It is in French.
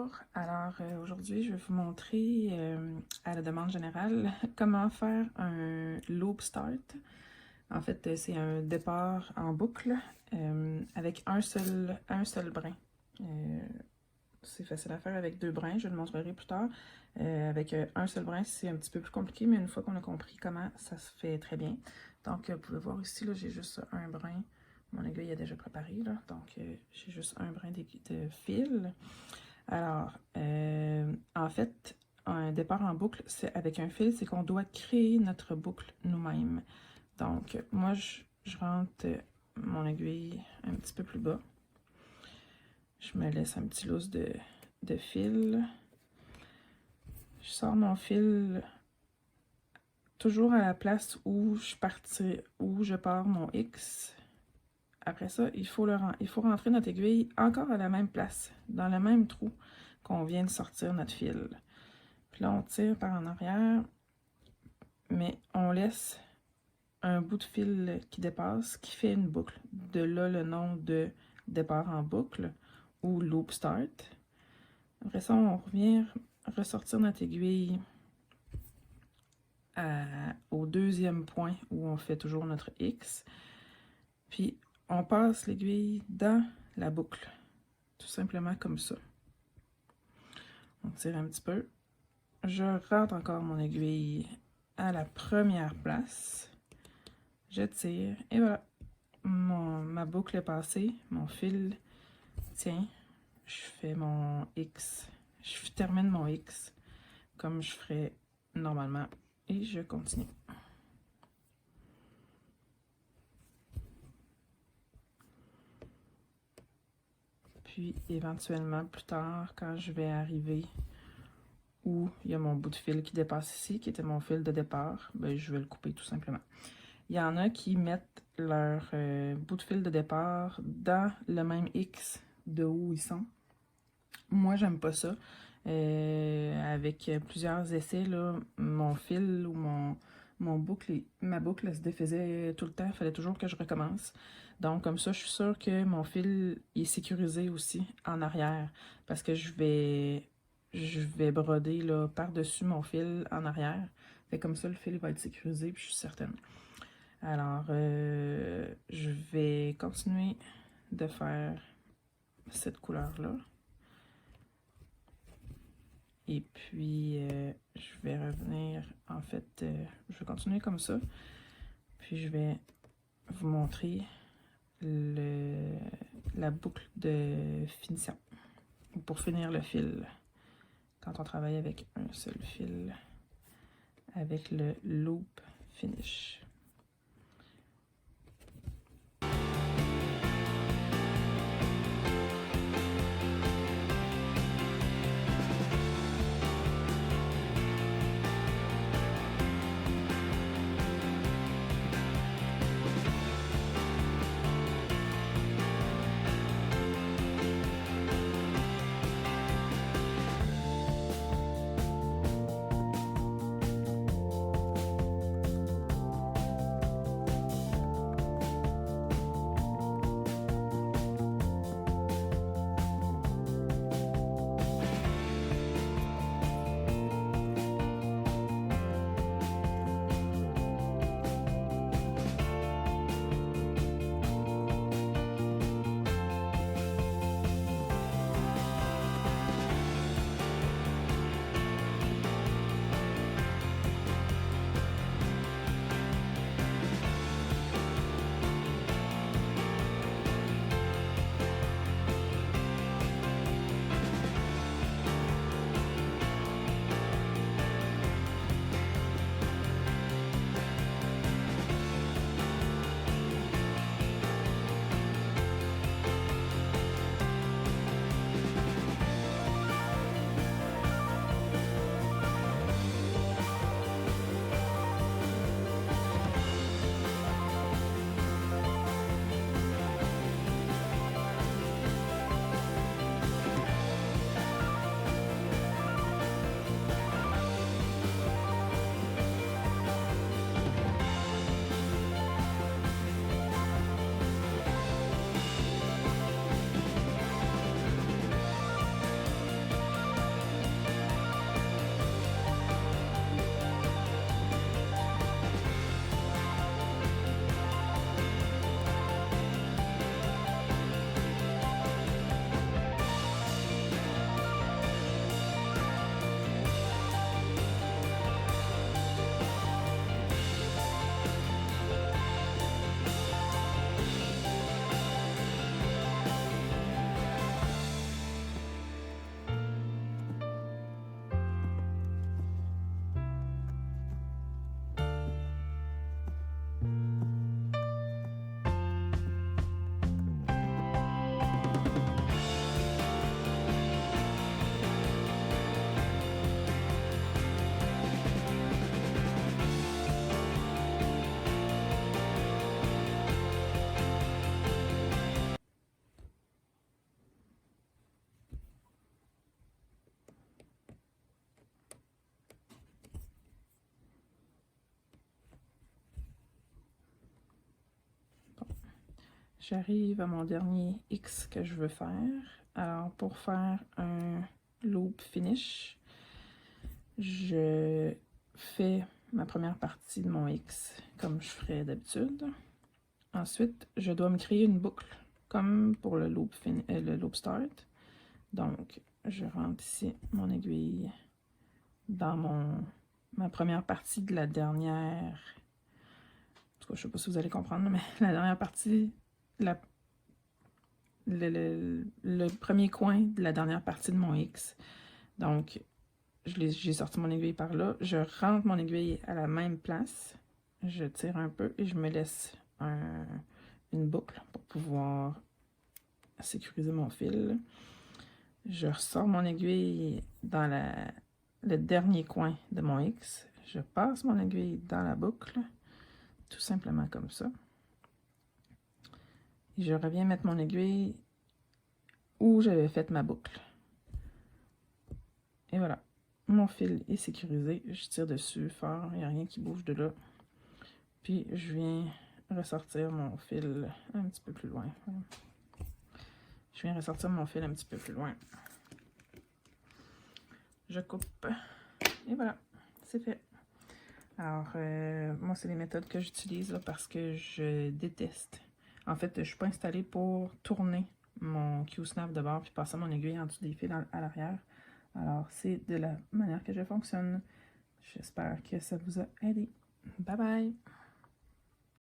Bonjour, alors aujourd'hui je vais vous montrer à la demande générale comment faire un loop start. En fait c'est un départ en boucle avec un seul brin. C'est facile à faire avec 2 brins, je le montrerai plus tard. Avec un seul brin c'est un petit peu plus compliqué, mais une fois qu'on a compris comment, ça se fait très bien. Donc vous pouvez voir ici, j'ai juste un brin. Mon aiguille est déjà préparée, là, donc j'ai juste un brin de fil. Alors, en fait, un départ en boucle, c'est avec un fil, c'est qu'on doit créer notre boucle nous-mêmes. Donc, moi, je rentre mon aiguille un petit peu plus bas. Je me laisse un petit lousse de fil. Je sors mon fil toujours à la place où je pars mon X. Après ça, il faut rentrer notre aiguille encore à la même place, dans le même trou qu'on vient de sortir notre fil. Puis là, on tire par en arrière, mais on laisse un bout de fil qui dépasse, qui fait une boucle. De là, le nom de départ en boucle ou loop start. Après ça, on revient ressortir notre aiguille au deuxième point où on fait toujours notre X. Puis, on passe l'aiguille dans la boucle. Tout simplement comme ça. On tire un petit peu. Je rentre encore mon aiguille à la première place. Je tire et voilà. Ma boucle est passée. Mon fil tient. Je fais mon X. Je termine mon X comme je ferais normalement. Et je continue. Puis éventuellement plus tard, quand je vais arriver où il y a mon bout de fil qui dépasse ici, qui était mon fil de départ, ben, je vais le couper tout simplement. Il y en a qui mettent leur bout de fil de départ dans le même X de où ils sont. Moi, j'aime pas ça. Avec plusieurs essais, là, mon fil ou ma boucle elle se défaisait tout le temps. Il fallait toujours que je recommence. Donc, comme ça, je suis sûre que mon fil est sécurisé aussi en arrière. Parce que je vais broder là, par-dessus mon fil en arrière. Fait comme ça, le fil va être sécurisé, puis je suis certaine. Alors, je vais continuer de faire cette couleur-là. Et puis, je vais revenir, en fait, je vais continuer comme ça. Puis, je vais vous montrer la boucle de finition pour finir le fil. Quand on travaille avec un seul fil, avec le loop finish. j'arrive à mon dernier X que je veux faire. Alors, pour faire un loop finish, je fais ma première partie de mon X comme je ferais d'habitude. Ensuite, je dois me créer une boucle comme pour le loop start. Donc, je rentre ici mon aiguille dans ma première partie de la dernière. En tout cas, je sais pas si vous allez comprendre, mais la dernière partie, le premier coin de la dernière partie de mon X. Donc, j'ai sorti mon aiguille par là. Je rentre mon aiguille à la même place. Je tire un peu et je me laisse une boucle pour pouvoir sécuriser mon fil. Je ressors mon aiguille dans le dernier coin de mon X. Je passe mon aiguille dans la boucle, tout simplement comme ça. Et je reviens mettre mon aiguille où j'avais fait ma boucle. Et voilà, mon fil est sécurisé. Je tire dessus fort, il n'y a rien qui bouge de là. Puis je viens ressortir mon fil un petit peu plus loin. Je viens ressortir mon fil un petit peu plus loin. Je coupe. Et voilà, c'est fait. Alors, moi, c'est les méthodes que j'utilise parce que je déteste. En fait, je ne suis pas installée pour tourner mon Q-snap de bord puis passer mon aiguille en dessous des fils à l'arrière. Alors, c'est de la manière que je fonctionne. J'espère que ça vous a aidé. Bye bye!